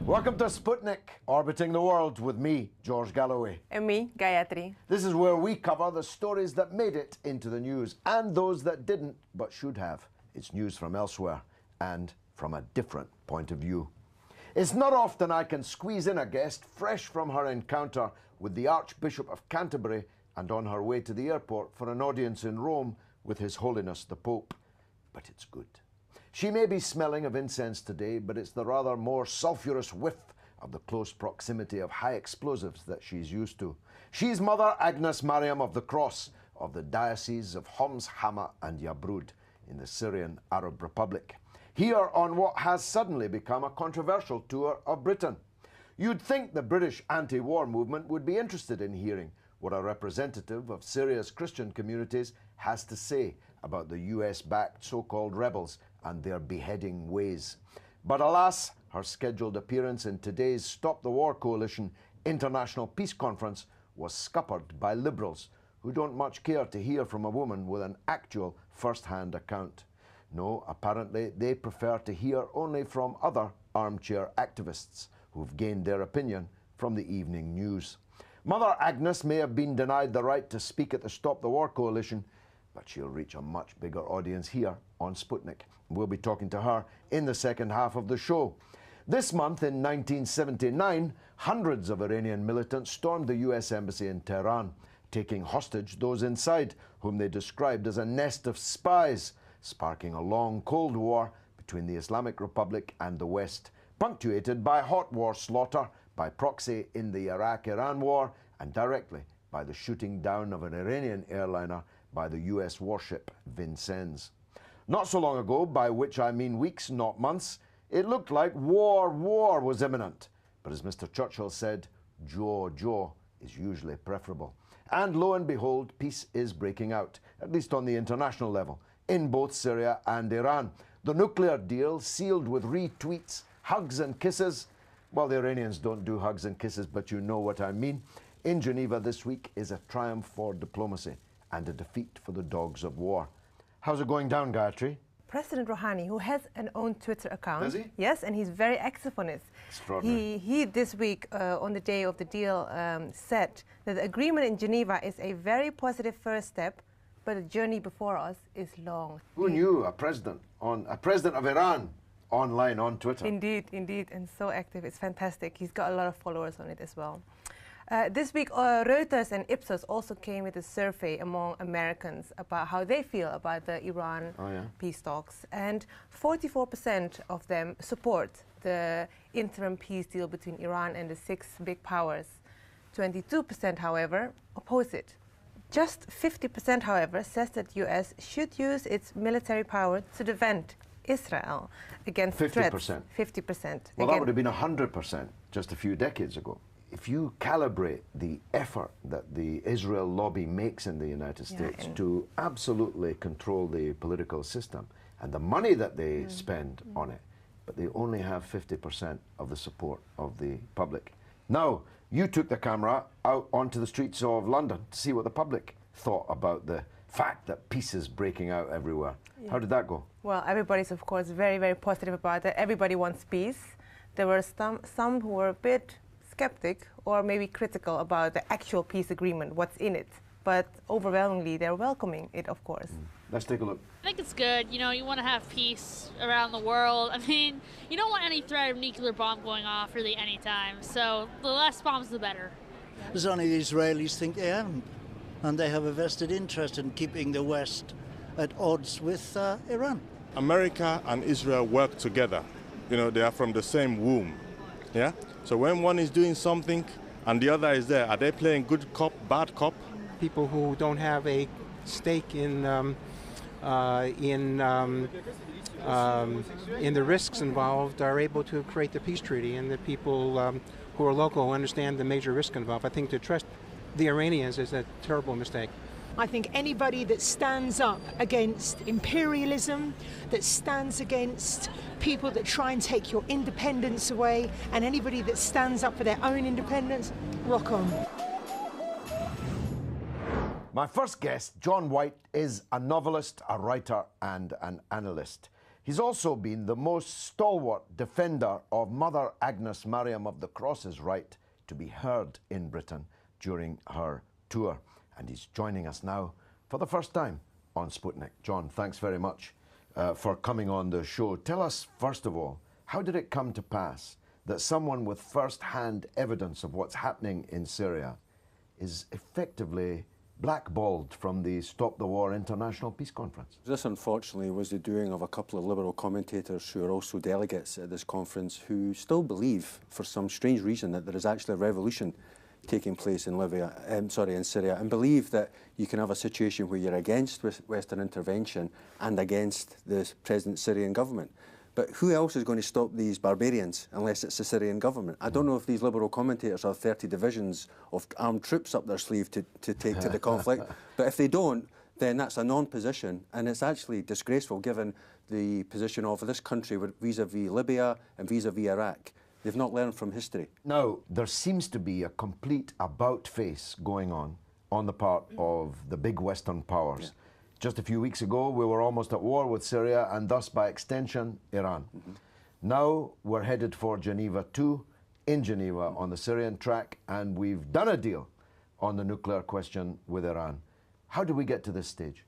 Welcome to Sputnik, orbiting the world with me, George Galloway. And me, Gayatri. This is where we cover the stories that made it into the news and those that didn't but should have. It's news from elsewhere and from a different point of view. It's not often I can squeeze in a guest fresh from her encounter with the Archbishop of Canterbury and on her way to the airport for an audience in Rome with His Holiness the Pope. But it's good. She may be smelling of incense today, but it's the rather more sulphurous whiff of the close proximity of high explosives that she's used to. She's Mother Agnes Mariam of the Cross of the Diocese of Homs, Hama and Yabrud in the Syrian Arab Republic, here on what has suddenly become a controversial tour of Britain. You'd think the British anti-war movement would be interested in hearing what a representative of Syria's Christian communities has to say about the US-backed so-called rebels and their beheading ways. But alas, her scheduled appearance in today's Stop the War Coalition International Peace Conference was scuppered by Liberals who don't much care to hear from a woman with an actual first-hand account. No, apparently they prefer to hear only from other armchair activists who've gained their opinion from the evening news. Mother Agnes may have been denied the right to speak at the Stop the War Coalition, but she'll reach a much bigger audience here on Sputnik. We'll be talking to her in the second half of the show. This month in 1979, hundreds of Iranian militants stormed the US Embassy in Tehran, taking hostage those inside, whom they described as a nest of spies, sparking a long Cold War between the Islamic Republic and the West, punctuated by hot war slaughter by proxy in the Iraq-Iran war and directly by the shooting down of an Iranian airliner by the US warship Vincennes. Not so long ago, by which I mean weeks, not months, it looked like war was imminent. But as Mr. Churchill said, jaw is usually preferable. And lo and behold, peace is breaking out, at least on the international level, in both Syria and Iran. The nuclear deal, sealed with retweets, hugs and kisses. Well, the Iranians don't do hugs and kisses, but you know what I mean. In Geneva this week is a triumph for diplomacy and a defeat for the dogs of war. How's it going down, Gayatri? President Rouhani, who has an own Twitter account. Does he? Yes, and he's very active on it. Extraordinary. He this week, on the day of the deal, said that the agreement in Geneva is a very positive first step, but the journey before us is long. Who knew a president of Iran online on Twitter? Indeed, and so active. It's fantastic. He's got a lot of followers on it as well. This week, Reuters and Ipsos also came with a survey among Americans about how they feel about the Iran peace talks. And 44% of them support the interim peace deal between Iran and the 6 big powers. 22%, however, oppose it. Just 50%, however, says that the US should use its military power to defend Israel against 50%. threats. 50%. Well, that would have been 100% just a few decades ago. If you calibrate the effort that the Israel lobby makes in the United States to absolutely control the political system and the money that they spend on it, but they only have 50% of the support of the public. Now, you took the camera out onto the streets of London to see what the public thought about the fact that peace is breaking out everywhere. Yeah. How did that go? Well, everybody's, of course, very, very positive about it. Everybody wants peace. There were some who were a bit skeptic or maybe critical about the actual peace agreement, what's in it. But overwhelmingly, they're welcoming it, of course. Let's take a look. I think it's good. You know, you want to have peace around the world. I mean, you don't want any threat of nuclear bomb going off really any time. So the less bombs, the better. There's only the Israelis think they haven't. And they have a vested interest in keeping the West at odds with Iran. America and Israel work together. You know, they are from the same womb. Yeah? So when one is doing something and the other is there, are they playing good cop, bad cop? People who don't have a stake in in the risks involved, are able to create the peace treaty, and the people who are local understand the major risk involved. I think to trust the Iranians is a terrible mistake. I think anybody that stands up against imperialism, that stands against people that try and take your independence away, and anybody that stands up for their own independence, rock on. My first guest, John White, is a novelist, a writer, and an analyst. He's also been the most stalwart defender of Mother Agnes Mariam of the Cross's right to be heard in Britain during her tour. And he's joining us now for the first time on Sputnik. John, thanks very much for coming on the show. Tell us, first of all, how did it come to pass that someone with first-hand evidence of what's happening in Syria is effectively blackballed from the Stop the War International Peace Conference? This, unfortunately, was the doing of a couple of Liberal commentators who are also delegates at this conference who still believe, for some strange reason, that there is actually a revolution taking place in in Syria, and believe that you can have a situation where you're against Western intervention and against the present Syrian government. But who else is going to stop these barbarians unless it's the Syrian government? I don't know if these Liberal commentators have 30 divisions of armed troops up their sleeve to take to the conflict, but if they don't, then that's a non-position, and it's actually disgraceful given the position of this country vis-à-vis Libya and vis-à-vis Iraq. They've not learned from history. Now, there seems to be a complete about-face going on the part of the big Western powers. Yeah. Just a few weeks ago, we were almost at war with Syria and thus, by extension, Iran. Now we're headed for Geneva 2, in Geneva on the Syrian track, and we've done a deal on the nuclear question with Iran. How do we get to this stage?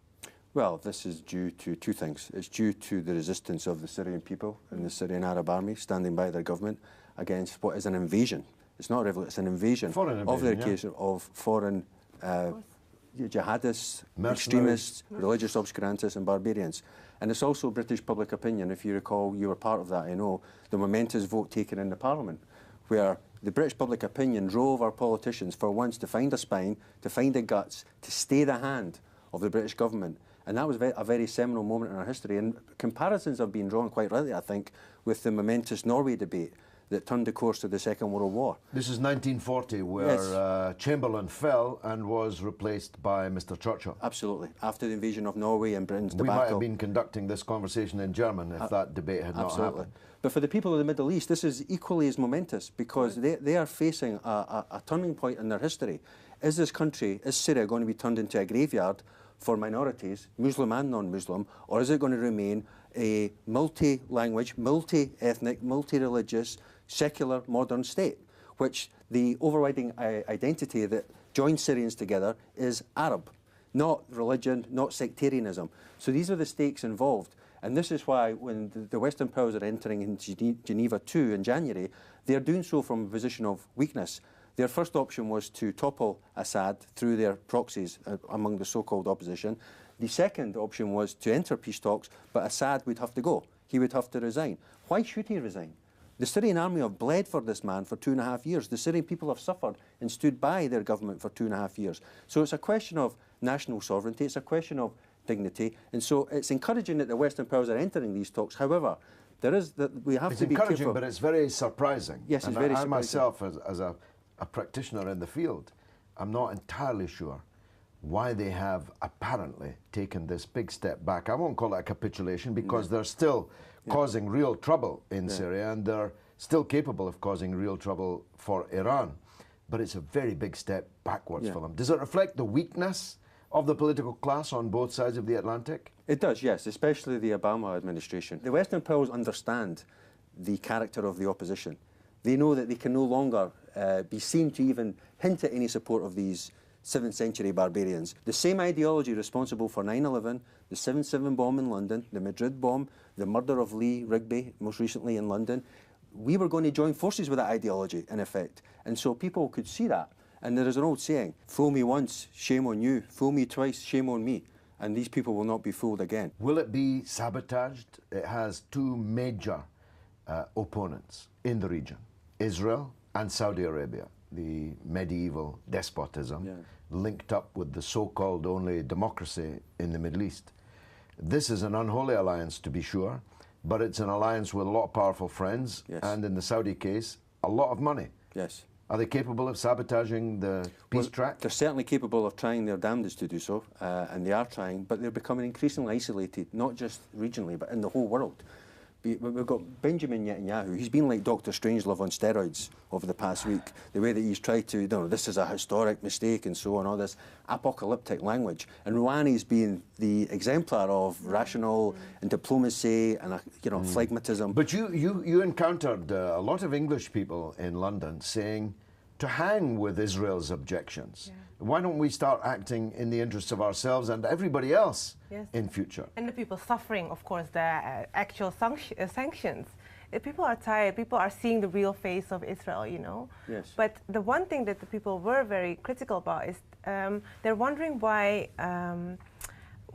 Well, this is due to two things. It's due to the resistance of the Syrian people and the Syrian Arab army standing by their government against what is an invasion. It's not a revolution, it's an invasion of their occasion of foreign jihadists, extremists, religious obscurantists and barbarians. And it's also British public opinion. If you recall, you were part of that, I know, the momentous vote taken in the Parliament, where the British public opinion drove our politicians for once to find a spine, to find the guts, to stay the hand of the British government. And that was a very seminal moment in our history. And comparisons have been drawn, quite rightly, I think, with the momentous Norway debate that turned the course of the Second World War. This is 1940, where yes. Chamberlain fell and was replaced by Mr. Churchill. Absolutely. After the invasion of Norway and Britain's debacle. We might have been conducting this conversation in German if that debate had not happened. But for the people of the Middle East, this is equally as momentous, because they are facing a turning point in their history. Is this country, is Syria going to be turned into a graveyard for minorities, Muslim and non-Muslim, or is it going to remain a multi-language, multi-ethnic, multi-religious, secular, modern state, which the overriding identity that joins Syrians together is Arab, not religion, not sectarianism. So these are the stakes involved. And this is why when the Western powers are entering into Geneva 2 in January, they are doing so from a position of weakness. Their first option was to topple Assad through their proxies among the so-called opposition. The second option was to enter peace talks, but Assad would have to go. He would have to resign. Why should he resign? The Syrian army have bled for this man for 2.5 years. The Syrian people have suffered and stood by their government for 2.5 years. So it's a question of national sovereignty, it's a question of dignity, and so it's encouraging that the Western powers are entering these talks. However, we have to be careful. It's encouraging, but it's very surprising. Yes, it's very surprising. I myself, as a practitioner in the field, I'm not entirely sure why they have apparently taken this big step back. I won't call it a capitulation, because they're still causing real trouble in Syria, and they're still capable of causing real trouble for Iran. But it's a very big step backwards for them. Does it reflect the weakness of the political class on both sides of the Atlantic? It does, yes, especially the Obama administration. The Western powers understand the character of the opposition. They know that they can no longer be seen to even hint at any support of these 7th century barbarians. The same ideology responsible for 9/11, the 7/7 bomb in London, the Madrid bomb, the murder of Lee Rigby, most recently in London, we were going to join forces with that ideology, in effect. And so people could see that. And there is an old saying, fool me once, shame on you. Fool me twice, shame on me. And these people will not be fooled again. Will it be sabotaged? It has two major opponents in the region, Israel and Saudi Arabia, the medieval despotism linked up with the so-called only democracy in the Middle East. This is an unholy alliance, to be sure. but it's an alliance with a lot of powerful friends, Yes. and in the Saudi case, a lot of money. Yes. Are they capable of sabotaging the peace track? They're certainly capable of trying their damnedest to do so, and they are trying, but they're becoming increasingly isolated, not just regionally, but in the whole world. We've got Benjamin Netanyahu. He's been like Dr. Strangelove on steroids over the past week. The way that he's tried to, this is a historic mistake and so on, all this apocalyptic language. And Rouhani's being the exemplar of rational and diplomacy and, phlegmatism. But you encountered a lot of English people in London saying to hang with Israel's objections. Yeah. Why don't we start acting in the interests of ourselves and everybody else in future? And the people suffering, of course, the actual sanctions. People are tired. People are seeing the real face of Israel, Yes. But the one thing that the people were very critical about is they're wondering why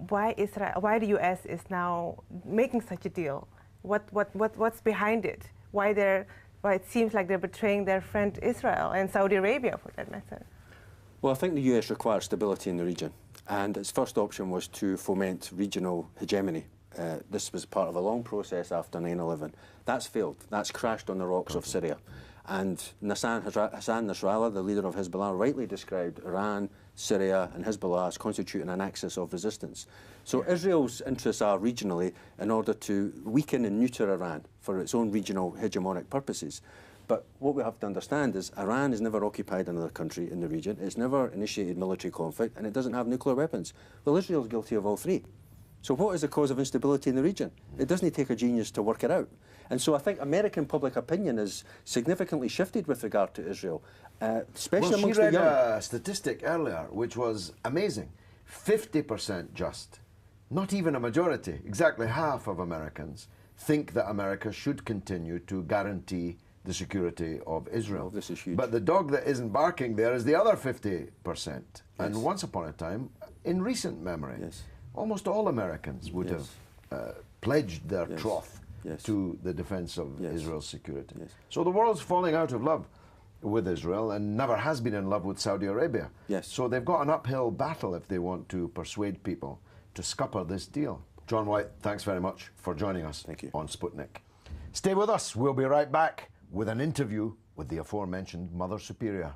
the U.S. is now making such a deal. What's behind it? Why it seems like they're betraying their friend Israel and Saudi Arabia, for that matter. Well, I think the US requires stability in the region, and its first option was to foment regional hegemony. This was part of a long process after 9/11. That's failed. That's crashed on the rocks of Syria. And Hassan Nasrallah, the leader of Hezbollah, rightly described Iran, Syria and Hezbollah as constituting an axis of resistance. So Israel's interests are regionally in order to weaken and neuter Iran for its own regional hegemonic purposes. But what we have to understand is Iran has never occupied another country in the region, it's never initiated military conflict, and it doesn't have nuclear weapons. Well, Israel's guilty of all three. So what is the cause of instability in the region? It doesn't take a genius to work it out. And so I think American public opinion has significantly shifted with regard to Israel, especially amongst the young. She read a statistic earlier, which was amazing. 50% just. Not even a majority, exactly half of Americans think that America should continue to guarantee the security of Israel. Oh, this is huge. But the dog that isn't barking there is the other 50%. Yes. And once upon a time, in recent memory, Yes. almost all Americans would Yes. have pledged their Yes. troth Yes. to the defense of Yes. Israel's security. Yes. So the world's falling out of love with Israel and never has been in love with Saudi Arabia. Yes. So they've got an uphill battle if they want to persuade people to scupper this deal. John White, thanks very much for joining us Thank you. on Sputnik. Stay with us. We'll be right back with an interview with the aforementioned Mother Superior.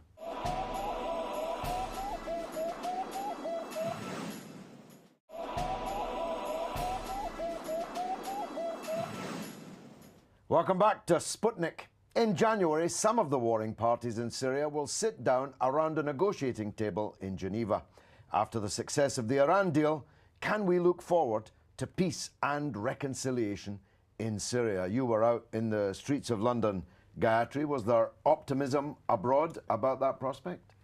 Welcome back to Sputnik. In January, some of the warring parties in Syria will sit down around a negotiating table in Geneva. After the success of the Iran deal, can we look forward to peace and reconciliation in Syria? You were out in the streets of London, Gayatri. Was there optimism abroad about that prospect?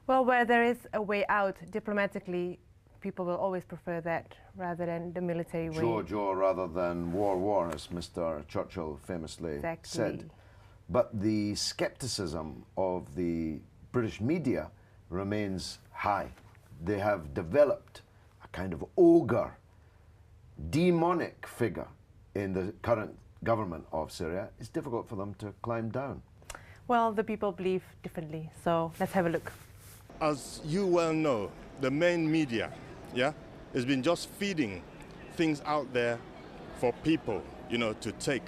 Well, where there is a way out diplomatically, people will always prefer that rather than the military way. Joe, rather than war, as Mr. Churchill famously said. But the scepticism of the British media remains high. They have developed a kind of ogre, demonic figure in the current government of Syria. It's difficult for them to climb down. Well, the people believe differently, so let's have a look. As you well know, the main media, has been just feeding things out there for people, to take,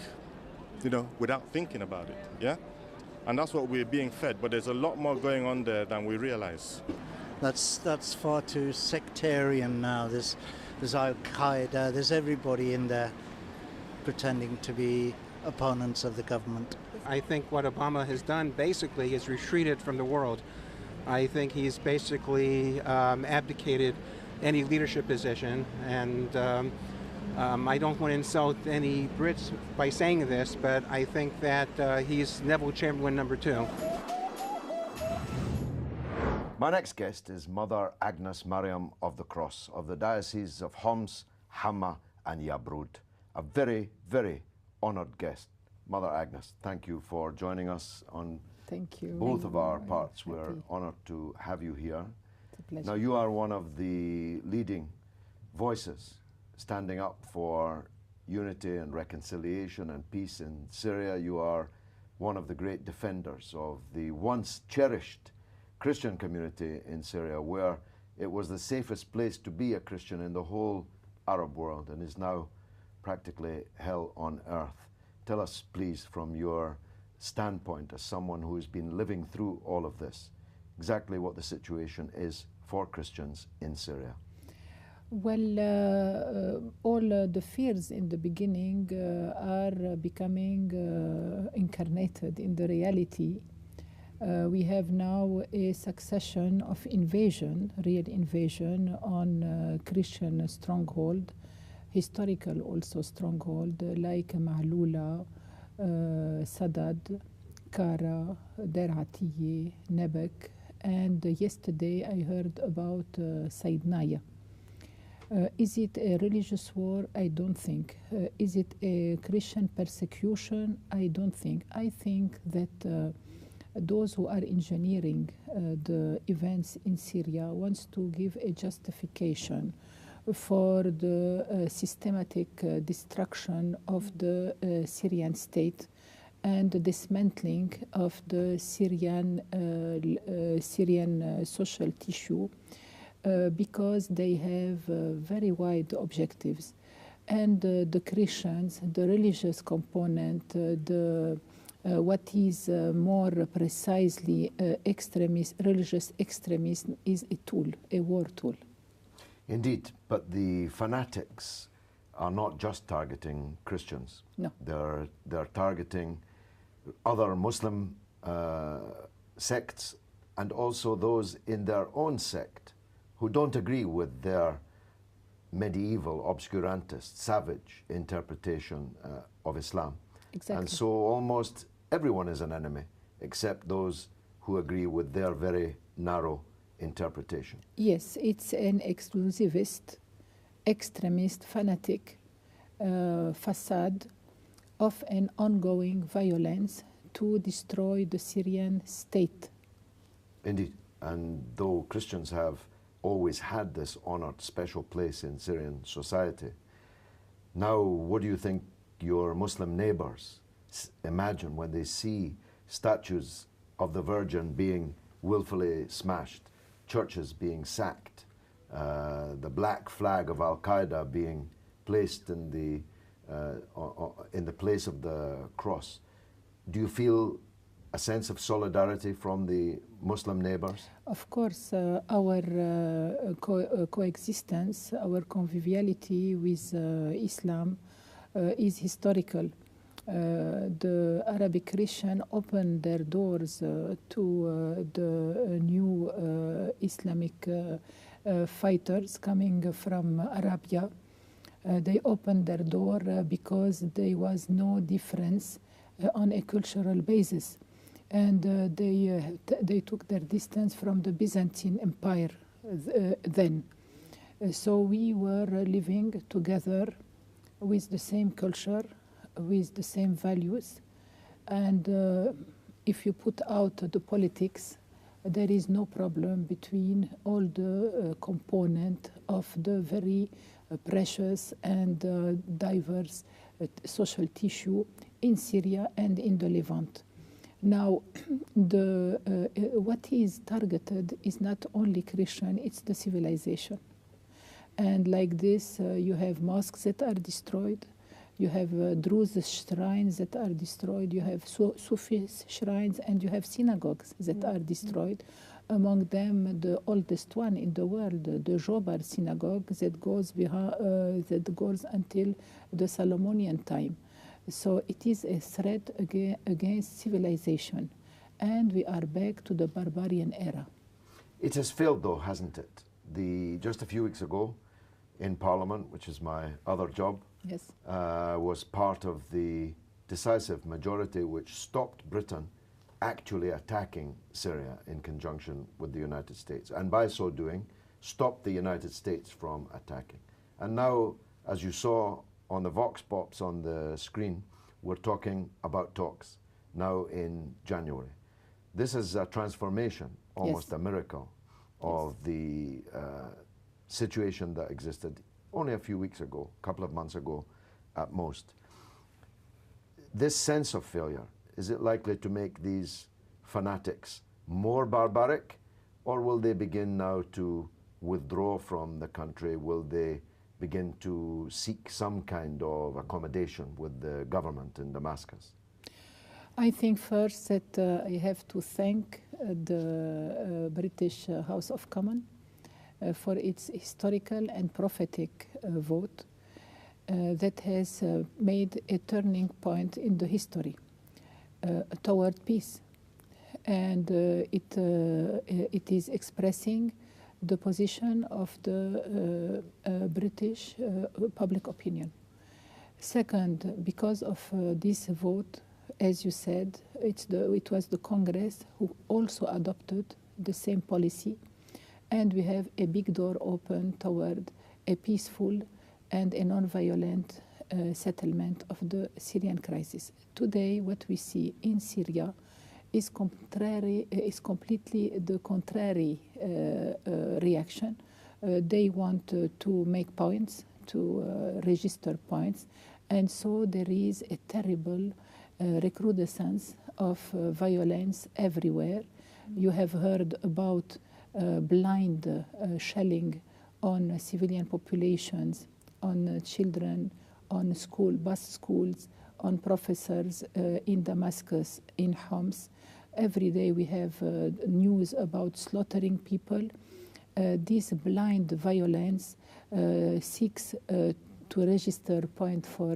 without thinking about it, And that's what we're being fed, but there's a lot more going on there than we realize. That's far too sectarian now. There's Al-Qaeda, there's everybody in there pretending to be opponents of the government. I think what Obama has done basically is retreated from the world. I think he's basically abdicated any leadership position, and I don't want to insult any Brits by saying this, but I think that he's Neville Chamberlain #2. My next guest is Mother Agnes Mariam of the Cross of the Diocese of Homs, Hama and Yabrud. A very, very honoured guest. Mother Agnes, thank you for joining us on Thank you. both of our parts. We're honoured to have you here. It's a pleasure. Now, you are one of the leading voices standing up for unity and reconciliation and peace in Syria. You are one of the great defenders of the once cherished Christian community in Syria, where it was the safest place to be a Christian in the whole Arab world and is now practically hell on earth. Tell us, please, from your standpoint as someone who's been living through all of this, exactly what the situation is for Christians in Syria. Well, all the fears in the beginning are becoming incarnated in the reality. We have now a succession of invasion, real invasion on Christian stronghold, historical also stronghold like Ma'lula, Sadad, Kara, Deratiye, Nebek, and yesterday I heard about Saidnaya. Is it a religious war? I don't think. Is it a Christian persecution? I don't think. I think that those who are engineering the events in Syria wants to give a justification for the systematic destruction of the Syrian state and the dismantling of the Syrian social tissue. Because they have very wide objectives. And the Christians, the religious component, what is more precisely religious extremism is a tool, a war tool. Indeed, but the fanatics are not just targeting Christians. No. They're targeting other Muslim sects and also those in their own sect who don't agree with their medieval, obscurantist, savage interpretation of Islam. Exactly. And so almost everyone is an enemy, except those who agree with their very narrow interpretation. Yes, it's an exclusivist, extremist, fanatic facade of an ongoing violence to destroy the Syrian state. Indeed, and though Christians have always had this honored special place in Syrian society, now what do you think your Muslim neighbors imagine when they see statues of the Virgin being willfully smashed, churches being sacked, the black flag of al-Qaeda being placed in the place of the cross? Do you feel a sense of solidarity from the Muslim neighbors? Of course, our coexistence, our conviviality with Islam is historical. The Arabic Christian opened their doors to the new Islamic fighters coming from Arabia. They opened their door because there was no difference on a cultural basis. And they took their distance from the Byzantine Empire then. So we were living together with the same culture, with the same values. And if you put out the politics, there is no problem between all the component of the very precious and diverse social tissue in Syria and in the Levant. Now, what is targeted is not only Christian, it's the civilization. And like this, you have mosques that are destroyed, you have Druze shrines that are destroyed, you have Sufi shrines, and you have synagogues that are destroyed. Among them, the oldest one in the world, the Jobar synagogue, that goes until the Solomonian time. So it is a threat against civilization, and we are back to the barbarian era. It has failed, though, hasn't it? Just a few weeks ago, in Parliament, which is my other job, yes, was part of the decisive majority which stopped Britain actually attacking Syria in conjunction with the United States, and by so doing, stopped the United States from attacking. And now, as you saw on the vox pops on the screen, we're talking about talks now in January. This is a transformation, almost yes, a miracle, of yes, the situation that existed only a few weeks ago, a couple of months ago at most. This sense of failure, is it likely to make these fanatics more barbaric, or will they begin now to withdraw from the country? Will they begin to seek some kind of accommodation with the government in Damascus? I think first that I have to thank the British House of Commons for its historical and prophetic vote that has made a turning point in the history toward peace. And it is expressing the position of the British public opinion. Second, because of this vote, as you said, it was the Congress who also adopted the same policy, and we have a big door open toward a peaceful and a non-violent settlement of the Syrian crisis. Today, what we see in Syria is completely the contrary reaction. They want to make points, to register points, and so there is a terrible recrudescence of violence everywhere. You have heard about blind shelling on civilian populations, on children, on bus schools, on professors in Damascus, in Homs. Every day we have news about slaughtering people. This blind violence seeks to register point for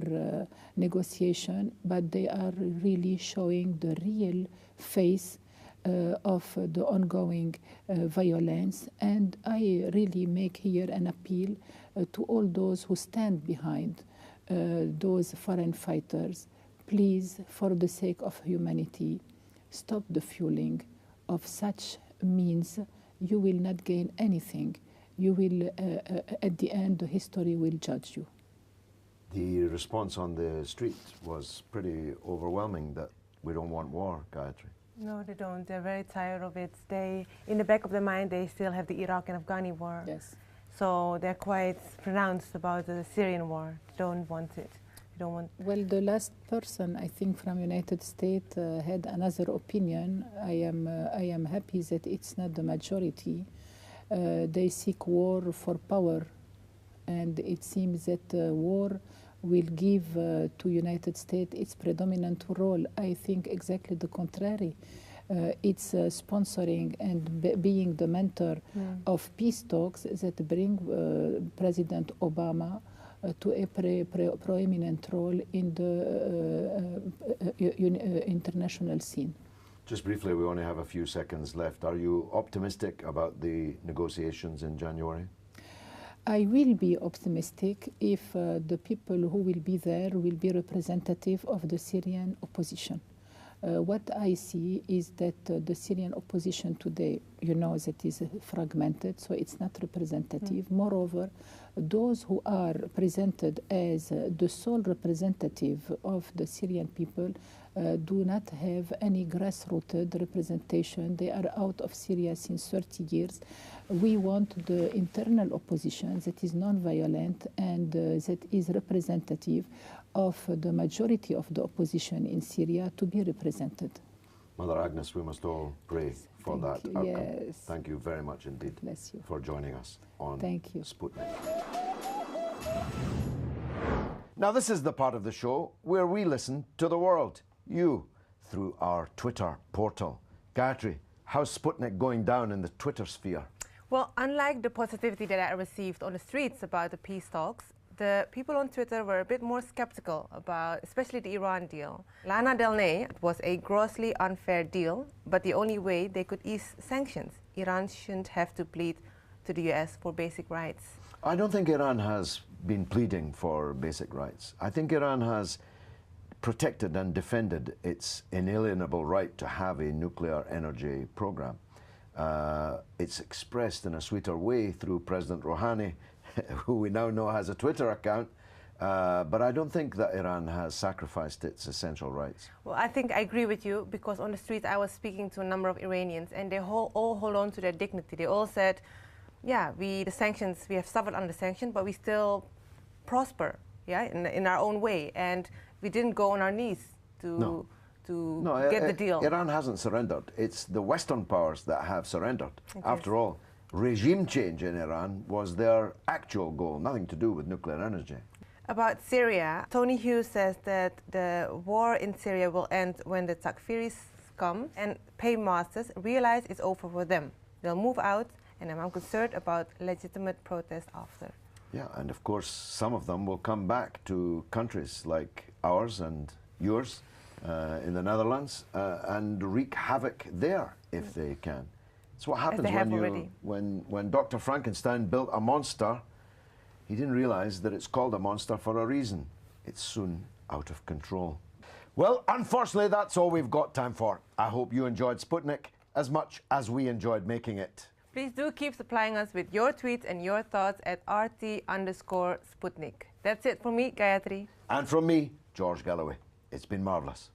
negotiation, but they are really showing the real face of the ongoing violence. And I really make here an appeal to all those who stand behind those foreign fighters. Please, for the sake of humanity, stop the fueling of such means. You will not gain anything. You will, at the end, the history will judge you. The response on the street was pretty overwhelming that we don't want war, Gayatri. No, they don't. They're very tired of it. In the back of their mind, they still have the Iraq and Afghani war. Yes. So they're quite pronounced about the Syrian war. They don't want it. They don't want. Well, the last person, I think, from United States had another opinion. I am happy that it's not the majority. They seek war for power, and it seems that war will give to United States its predominant role. I think exactly the contrary. It's sponsoring and being the mentor of peace talks that bring President Obama to a proeminent role in the international scene. Just briefly, we only have a few seconds left. Are you optimistic about the negotiations in January? I will be optimistic if the people who will be there will be representative of the Syrian opposition. What I see is that the Syrian opposition today, you know, that is fragmented, so it's not representative. Moreover, those who are presented as the sole representative of the Syrian people do not have any grassrooted representation. They are out of Syria since 30 years. We want the internal opposition that is non-violent and that is representative of the majority of the opposition in Syria to be represented. Mother Agnes, we must all pray for that outcome. Yes. Thank you very much indeed for joining us on Sputnik. Now this is the part of the show where we listen to the world, you, through our Twitter portal. Gayatri, how's Sputnik going down in the Twitter sphere? Well, unlike the positivity that I received on the streets about the peace talks, the people on Twitter were a bit more skeptical about, especially the Iran deal. Lana Del Rey was a grossly unfair deal, but the only way they could ease sanctions. Iran shouldn't have to plead to the US for basic rights. I don't think Iran has been pleading for basic rights. I think Iran has protected and defended its inalienable right to have a nuclear energy program. It's expressed in a sweeter way through President Rouhani, who we now know has a Twitter account, but I don't think that Iran has sacrificed its essential rights. Well, I think I agree with you, because on the streets I was speaking to a number of Iranians, and they all hold on to their dignity. They all said, yeah, we have suffered under sanctions, but we still prosper, yeah, in our own way, and we didn't go on our knees to get the deal. Iran hasn't surrendered. It's the Western powers that have surrendered. After all, regime change in Iran was their actual goal, nothing to do with nuclear energy. About Syria, Tony Hughes says that the war in Syria will end when the Takfiris come and paymasters realize it's over for them. They'll move out, and I'm concerned about legitimate protest after. Yeah, and of course some of them will come back to countries like ours and yours in the Netherlands and wreak havoc there if they can. It's what happens when Dr. Frankenstein built a monster. He didn't realize that it's called a monster for a reason. It's soon out of control. Well, unfortunately, that's all we've got time for. I hope you enjoyed Sputnik as much as we enjoyed making it. Please do keep supplying us with your tweets and your thoughts at RT_Sputnik. That's it from me, Gayatri. And from me, George Galloway. It's been marvellous.